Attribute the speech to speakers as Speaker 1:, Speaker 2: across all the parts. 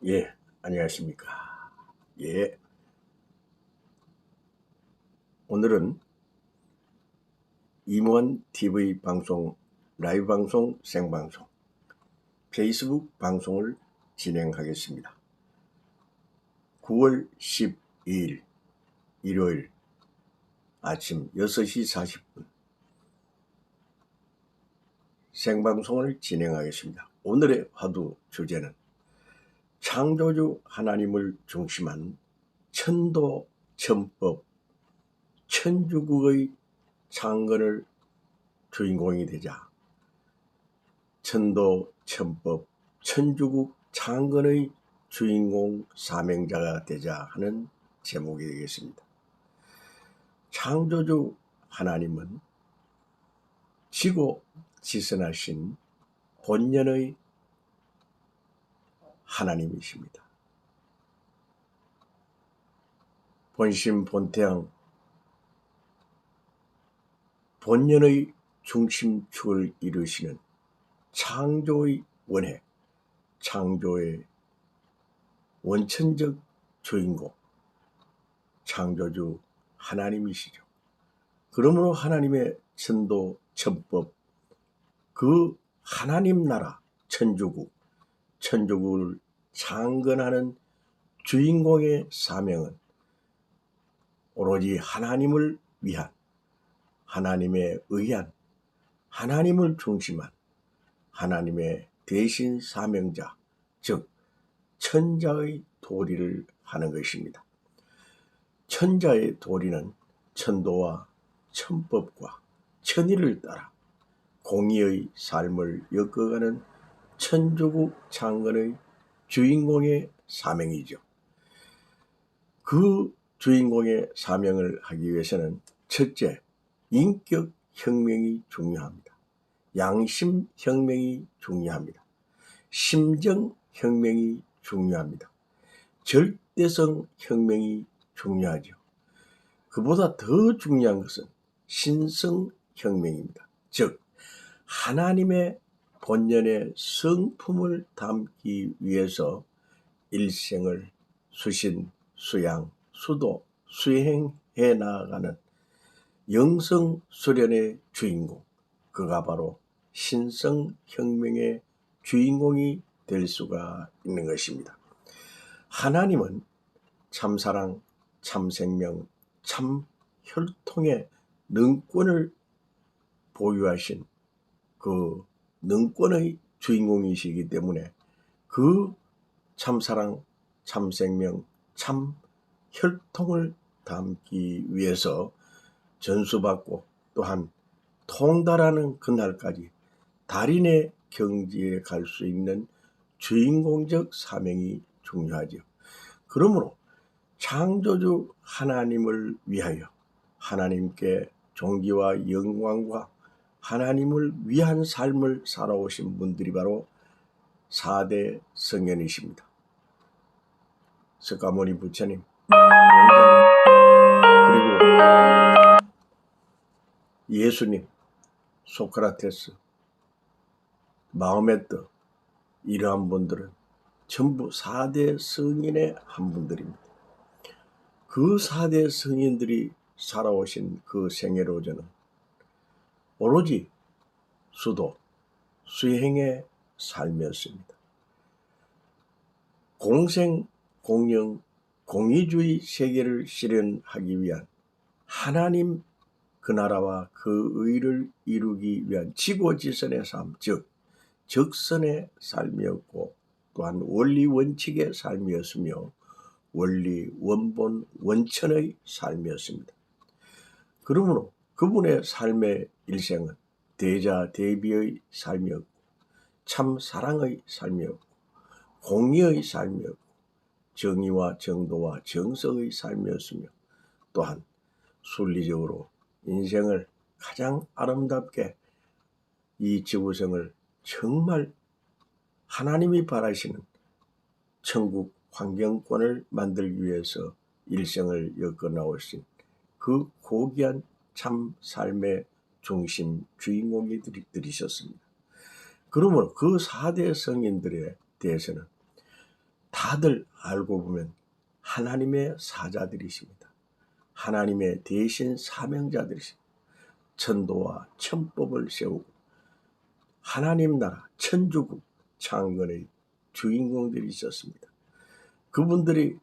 Speaker 1: 예, 안녕하십니까. 예, 오늘은 임원 TV 방송, 라이브 방송, 생방송, 페이스북 방송을 진행하겠습니다. 9월 12일 일요일 아침 6시 40분 생방송을 진행하겠습니다. 오늘의 화두 주제는 창조주 하나님을 중심한 천도 천법, 천주국의 창건을 주인공이 되자 천도, 천법, 천주국 창건의 주인공 사명자가 되자 하는 제목이 되겠습니다. 창조주 하나님은 지고 지선하신 본연의 하나님이십니다. 본심 본태양 본연의 중심축을 이루시는 창조의 원해, 창조의 원천적 주인공, 창조주 하나님이시죠. 그러므로 하나님의 천도, 천법, 그 하나님 나라, 천주국을 창건하는 주인공의 사명은 오로지 하나님을 위한, 하나님에 의한, 하나님을 중심한 하나님의 대신 사명자, 즉 천자의 도리를 하는 것입니다. 천자의 도리는 천도와 천법과 천의를 따라 공의의 삶을 엮어가는 천주국 창건의 주인공의 사명이죠. 그 주인공의 사명을 하기 위해서는 첫째, 인격 혁명이 중요합니다. 양심 혁명이 중요합니다. 심정 혁명이 중요합니다. 절대성 혁명이 중요하죠. 그보다 더 중요한 것은 신성 혁명입니다. 즉 하나님의 본연의 성품을 담기 위해서 일생을 수신, 수양, 수도, 수행해 나아가는 영성 수련의 주인공, 그가 바로 신성혁명의 주인공이 될 수가 있는 것입니다. 하나님은 참사랑, 참생명, 참혈통의 능권을 보유하신 그 능권의 주인공이시기 때문에 그 참사랑, 참생명, 참혈통을 담기 위해서 전수받고 또한 통달하는 그날까지 달인의 경지에 갈 수 있는 주인공적 사명이 중요하죠. 그러므로 창조주 하나님을 위하여 하나님께 존귀와 영광과 하나님을 위한 삶을 살아오신 분들이 바로 4대 성현이십니다. 석가모니 부처님, 그리고 예수님, 소크라테스, 마호메트, 이러한 분들은 전부 4대 성인의 한 분들입니다. 그 4대 성인들이 살아오신 그 생애로저는 오로지 수도, 수행의 삶이었습니다. 공생, 공영, 공의주의 세계를 실현하기 위한 하나님 그 나라와 그 의를 이루기 위한 지고지선의 삶, 즉 적선의 삶이었고 또한 원리 원칙의 삶이었으며 원리 원본 원천의 삶이었습니다. 그러므로 그분의 삶의 일생은 대자 대비의 삶이었고 참 사랑의 삶이었고 공의의 삶이었고 정의와 정도와 정성의 삶이었으며 또한 순리적으로 인생을 가장 아름답게 이 지구생을 정말 하나님이 바라시는 천국 환경권을 만들기 위해서 일생을 엮어 나오신 그 고귀한 참 삶의 중심 주인공이 들이셨습니다. 그러므로 그 4대 성인들에 대해서는 다들 알고 보면 하나님의 사자들이십니다. 하나님의 대신 사명자들이십니다. 천도와 천법을 세우고 하나님 나라 천주국 창건의 주인공들이 있었습니다. 그분들이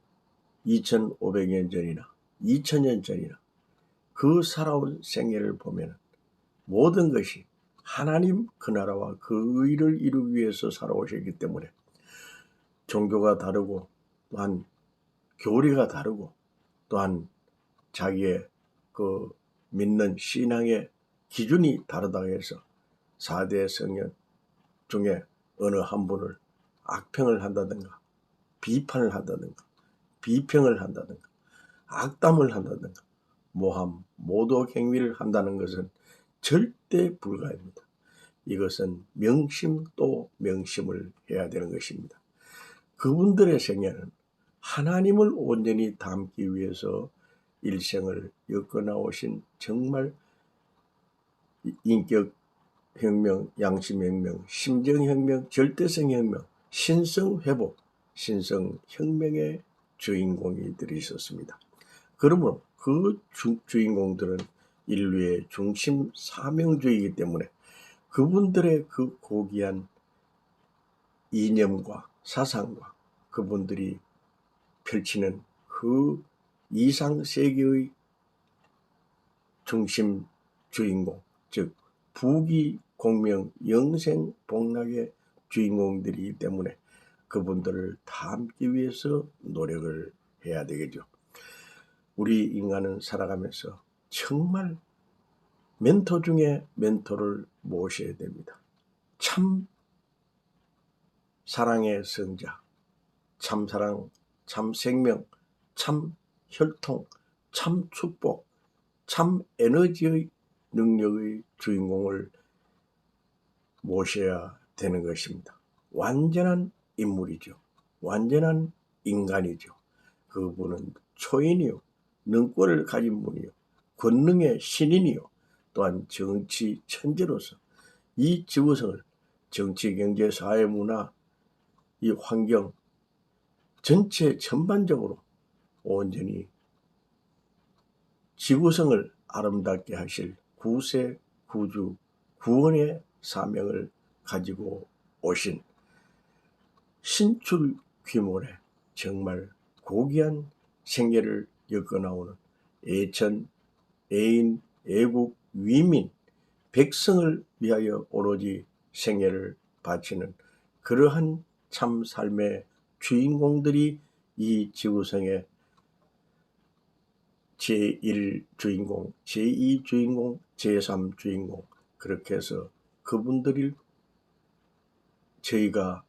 Speaker 1: 2500년 전이나 2000년 전이나 그 살아온 생애를 보면 모든 것이 하나님 그 나라와 그 의를 이루기 위해서 살아오셨기 때문에 종교가 다르고 또한 교리가 다르고 또한 자기의 그 믿는 신앙의 기준이 다르다고 해서 4대 성령 중에 어느 한 분을 악평을 한다든가 비판을 한다든가 비평을 한다든가 악담을 한다든가 모함, 모독 행위를 한다는 것은 절대 불가합니다. 이것은 명심 또 명심을 해야 되는 것입니다. 그분들의 생애는 하나님을 온전히 담기 위해서 일생을 엮어나오신 정말 인격혁명, 양심혁명, 심정혁명, 절대성혁명, 신성회복, 신성혁명의 주인공이들이 있었습니다. 그러므로 그 주인공들은 인류의 중심 사명주의이기 때문에 그분들의 그 고귀한 이념과 사상과 그분들이 펼치는 그 이상세계의 중심 주인공, 즉 부귀 공명 영생 복락의 주인공들이기 때문에 그분들을 담기 위해서 노력을 해야 되겠죠. 우리 인간은 살아가면서 정말 멘토 중에 멘토를 모셔야 됩니다. 참 사랑의 성자, 참 사랑, 참 생명, 참 혈통, 참 축복, 참 에너지의 능력의 주인공을 모셔야 되는 것입니다. 완전한 인물이죠. 완전한 인간이죠. 그분은 초인이요, 능권을 가진 분이요, 권능의 신인이요, 또한 정치 천재로서 이 지구성을 정치, 경제, 사회, 문화, 이 환경 전체 전반적으로 온전히 지구성을 아름답게 하실 구세, 구주, 구원의 사명을 가지고 오신 신출귀몰의 정말 고귀한 생애를 엮어나오는 애천, 애인, 애국, 위민, 백성을 위하여 오로지 생애를 바치는 그러한 참 삶의 주인공들이 이 지구성의 제1주인공, 제2주인공, 제3주인공 그렇게 해서 그분들이 저희가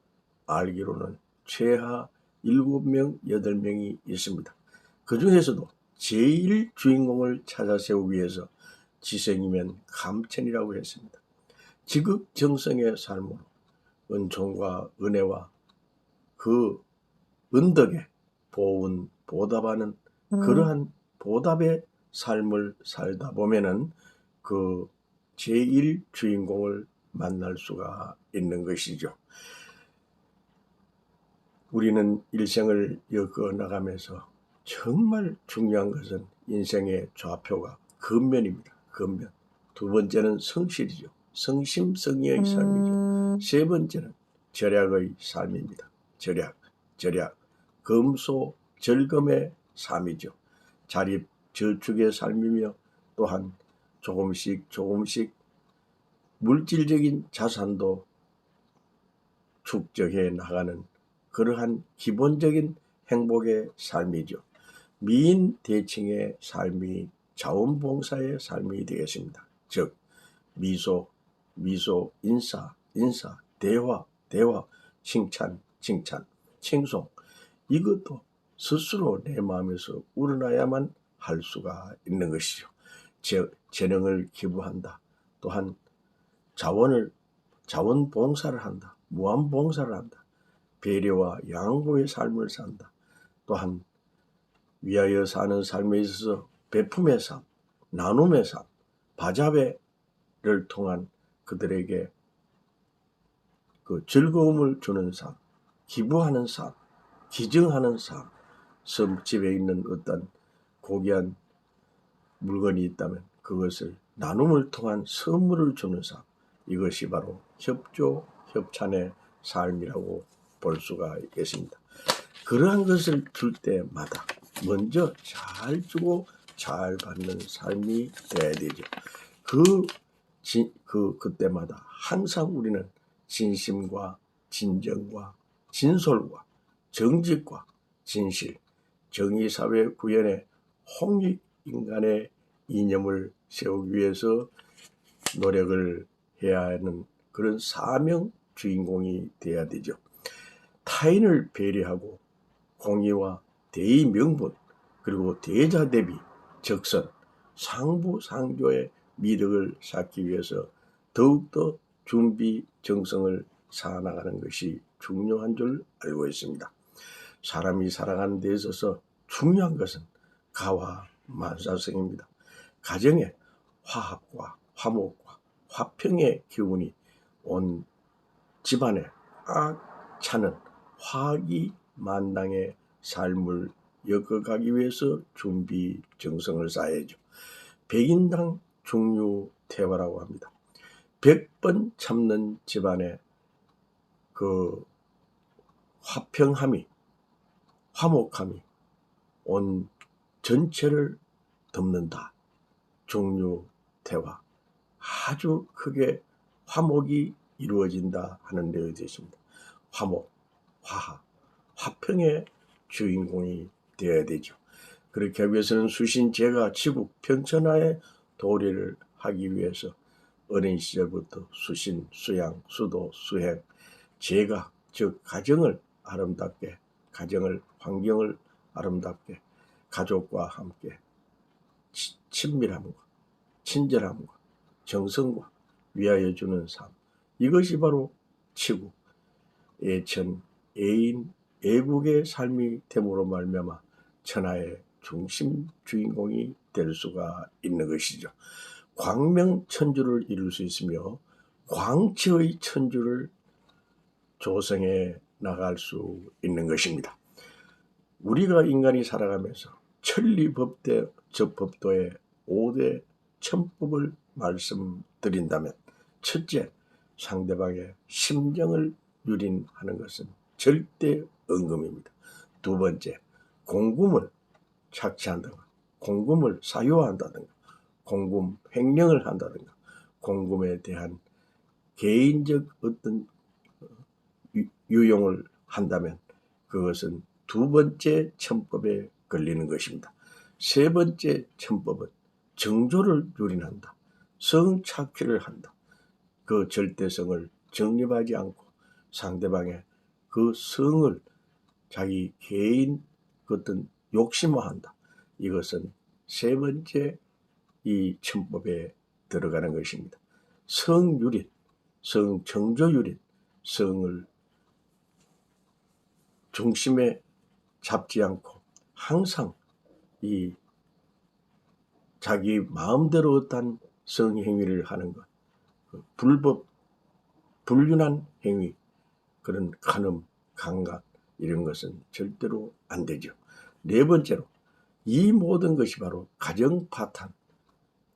Speaker 1: 알기로는 최하 7명, 8명이 있습니다. 그 중에서도 제1주인공을 찾아 세우기 위해서 지성이면 감천이라고 했습니다. 지극정성의 삶으로 은총과 은혜와 그 은덕에 보은 보답하는 그러한 보답의 삶을 살다 보면은 그 제1주인공을 만날 수가 있는 것이죠. 우리는 일생을 엮어 나가면서 정말 중요한 것은 인생의 좌표가 근면입니다. 근면. 두 번째는 성실이죠. 성심성의의 삶이죠. 세 번째는 절약의 삶입니다. 절약. 검소, 절검의 삶이죠. 자립, 저축의 삶이며 또한 조금씩 물질적인 자산도 축적해 나가는 그러한 기본적인 행복의 삶이죠. 미인 대칭의 삶이 자원봉사의 삶이 되겠습니다. 즉 미소, 인사, 대화, 칭찬, 칭송 이것도 스스로 내 마음에서 우러나야만 할 수가 있는 것이죠. 재능을 기부한다. 또한 자원봉사를 한다. 무한봉사를 한다. 배려와 양보의 삶을 산다. 또한 위하여 사는 삶에 있어서 베품의 삶, 나눔의 삶, 바자회를 통한 그들에게 그 즐거움을 주는 삶, 기부하는 삶, 기증하는 삶, 집에 있는 어떤 고귀한 물건이 있다면 그것을 나눔을 통한 선물을 주는 삶, 이것이 바로 협조, 협찬의 삶이라고 볼 수가 있습니다. 그러한 것을 줄 때마다 먼저 잘 주고 잘 받는 삶이 돼야 되죠. 그때마다 항상 우리는 진심과 진정과 진솔과 정직과 진실, 정의사회 구현의 홍익인간의 이념을 세우기 위해서 노력을 해야 하는 그런 사명 주인공이 되어야 되죠. 타인을 배려하고 공의와 대의 명분, 그리고 대자 대비, 적선, 상부상조의 미덕을 쌓기 위해서 더욱더 준비 정성을 쌓아나가는 것이 중요한 줄 알고 있습니다. 사람이 살아가는 데 있어서 중요한 것은 가화 만사성입니다. 가정에 화합과 화목과 화평의 기운이 온 집안에 꽉 차는 화기만당의 삶을 엮어가기 위해서 준비 정성을 쌓아야죠. 백인당 중류태화라고 합니다. 100번 참는 집안의 그 화평함이, 화목함이 온 전체를 덮는다. 중류태화. 아주 크게 화목이 이루어진다 하는 내용이 되십니다. 화목, 화합, 화평의 주인공이 되어야 되죠. 그렇게 하기 위해서는 수신 제가 지국 평천하에 도리를 하기 위해서 어린 시절부터 수신, 수양, 수도, 수행, 제가 즉 가정을 아름답게, 가정을 환경을 아름답게 가족과 함께 친밀함과 친절함과 정성과 위하여 주는 삶, 이것이 바로 치국, 애천, 애인, 애국의 삶이 됨으로 말미암아 천하의 중심 주인공이 될 수가 있는 것이죠. 광명천주를 이룰 수 있으며 광치의 천주를 조성해 나갈 수 있는 것입니다. 우리가 인간이 살아가면서 천리법도의 5대 천법을 말씀드린다면, 첫째, 상대방의 심정을 유린하는 것은 절대 언금입니다. 두 번째, 공금을 착취한다든가, 공금을 사유한다든가, 공금 횡령을 한다든가, 공금에 대한 개인적 어떤 유용을 한다면 그것은 두 번째 천법에 걸리는 것입니다. 세 번째 천법은 정조를 유린한다. 성착취를 한다. 그 절대성을 정립하지 않고 상대방의 그 성을 자기 개인 어떤 욕심화한다. 이것은 세 번째 이 천법에 들어가는 것입니다. 성유린, 성정조유린, 성을 중심에 잡지 않고 항상 이 자기 마음대로 어떤 성행위를 하는 것, 불륜한 행위, 그런 간음, 강간 이런 것은 절대로 안 되죠. 네 번째로 이 모든 것이 바로 가정 파탄,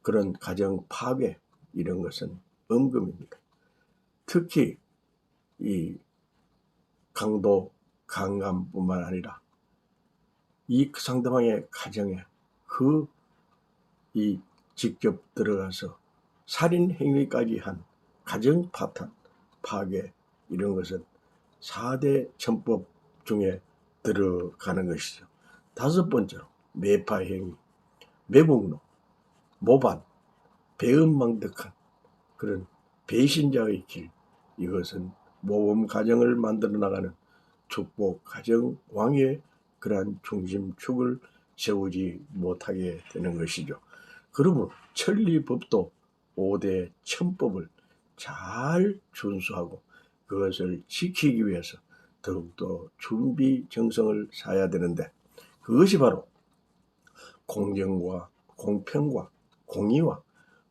Speaker 1: 그런 가정 파괴, 이런 것은 엄금입니다. 특히 이 강도, 강간뿐만 아니라 이 상대방의 가정에 이 직접 들어가서 살인 행위까지 한 가정 파탄, 파괴, 이런 것은 4대 천법 중에 들어가는 것이죠. 다섯 번째로 매파 행위, 매국노, 모반, 배은망덕한 그런 배신자의 길, 이것은 모범 가정을 만들어 나가는 축복 가정 왕의 그러한 중심축을 세우지 못하게 되는 것이죠. 그러므로 천리법도 5대 천법을 잘 준수하고 그것을 지키기 위해서 더욱더 준비 정성을 쌓아야 되는데, 그것이 바로 공정과 공평과 공의와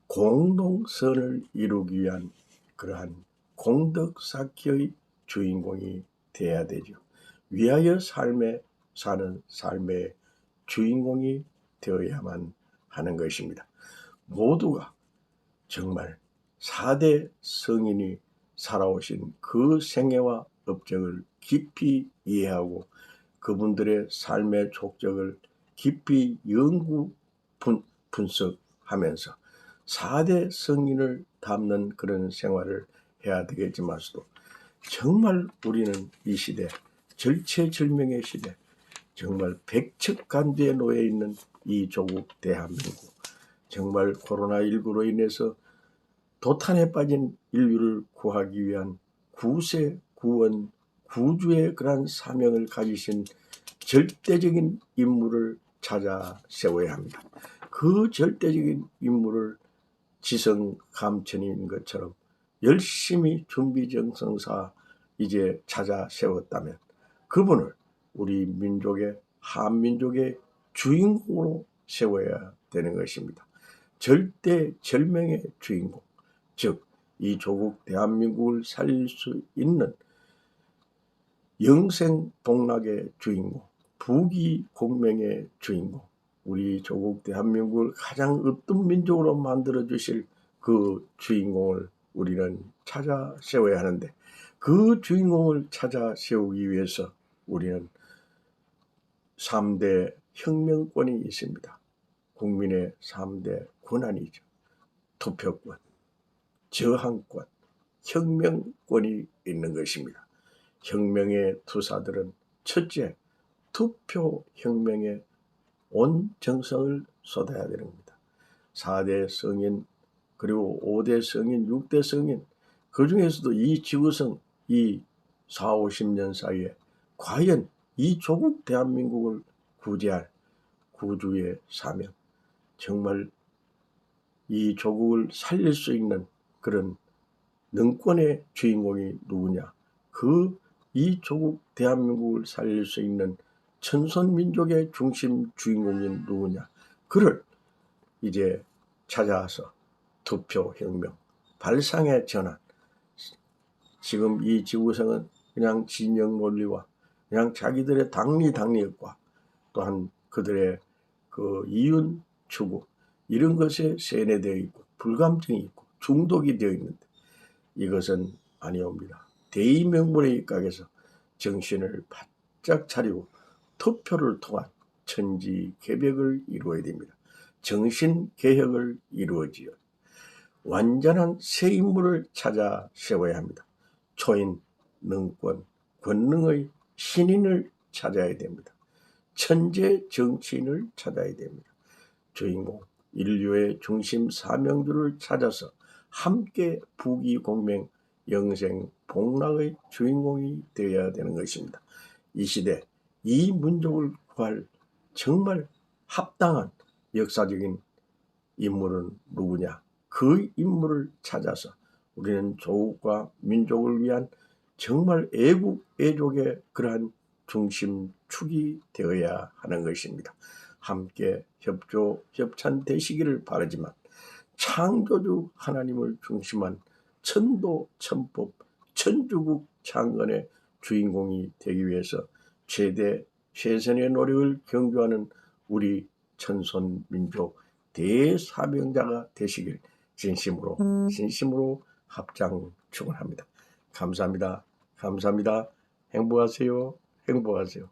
Speaker 1: 공동선을 이루기 위한 그러한 공덕 쌓기의 주인공이 되어야 되죠. 위하여 사는 삶의 주인공이 되어야만 하는 것입니다. 모두가 정말 4대 성인이 살아오신 그 생애와 업적을 깊이 이해하고 그분들의 삶의 족적을 깊이 연구 분석하면서 4대 성인을 담는 그런 생활을 해야 되겠지만서도 정말 우리는 이 시대, 절체절명의 시대, 정말 백척간두에 놓여 있는 이 조국 대한민국, 정말 코로나19로 인해서 도탄에 빠진 인류를 구하기 위한 구세, 구원, 구주의 그러한 사명을 가지신 절대적인 인물을 찾아 세워야 합니다. 그 절대적인 인물을 지성감천인 것처럼 열심히 준비정성사 이제 찾아 세웠다면 그분을 우리 민족의 한민족의 주인공으로 세워야 되는 것입니다. 절대절명의 주인공, 즉 이 조국 대한민국을 살릴 수 있는 영생복락의 주인공, 부귀공명의 주인공, 우리 조국 대한민국을 가장 으뜸 민족으로 만들어 주실 그 주인공을 우리는 찾아 세워야 하는데, 그 주인공을 찾아 세우기 위해서 우리는 3대 혁명권이 있습니다. 국민의 3대 권한이죠. 투표권, 저항권, 혁명권이 있는 것입니다. 혁명의 투사들은 첫째, 투표혁명에 온 정성을 쏟아야 되는 겁니다. 4대 성인, 그리고 5대 성인, 6대 성인, 그 중에서도 이 지구성, 이 4, 50년 사이에 과연 이 조국 대한민국을 구제할 구주의 사명, 정말 이 조국을 살릴 수 있는 그런 능권의 주인공이 누구냐? 이 조국 대한민국을 살릴 수 있는 천선민족의 중심 주인공인 누구냐? 그를 이제 찾아와서 투표혁명, 발상의 전환. 지금 이 지구상은 그냥 진영 논리와 그냥 자기들의 당리과 또한 그들의 그 이윤 추구 이런 것에 세뇌되어 있고 불감증이 있고 중독이 되어 있는데 이것은 아니옵니다. 대의명분의 입각에서 정신을 바짝 차리고 투표를 통한 천지개벽을 이루어야 됩니다. 정신개혁을 이루어지어 완전한 새 인물을 찾아 세워야 합니다. 초인, 능권, 권능의 신인을 찾아야 됩니다. 천재 정치인을 찾아야 됩니다. 주인공, 인류의 중심 사명주를 찾아서 함께 부귀공명, 영생, 복락의 주인공이 되어야 되는 것입니다. 이 시대, 이 민족을 구할 정말 합당한 역사적인 인물은 누구냐? 그 인물을 찾아서 우리는 조국과 민족을 위한 정말 애국, 애족의 그러한 중심축이 되어야 하는 것입니다. 함께 협조, 협찬 되시기를 바라지만 창조주 하나님을 중심한 천도, 천법, 천주국 창건의 주인공이 되기 위해서 최선의 노력을 경주하는 우리 천손민족 대사명자가 되시길 진심으로 합장 축원합니다. 감사합니다. 행복하세요.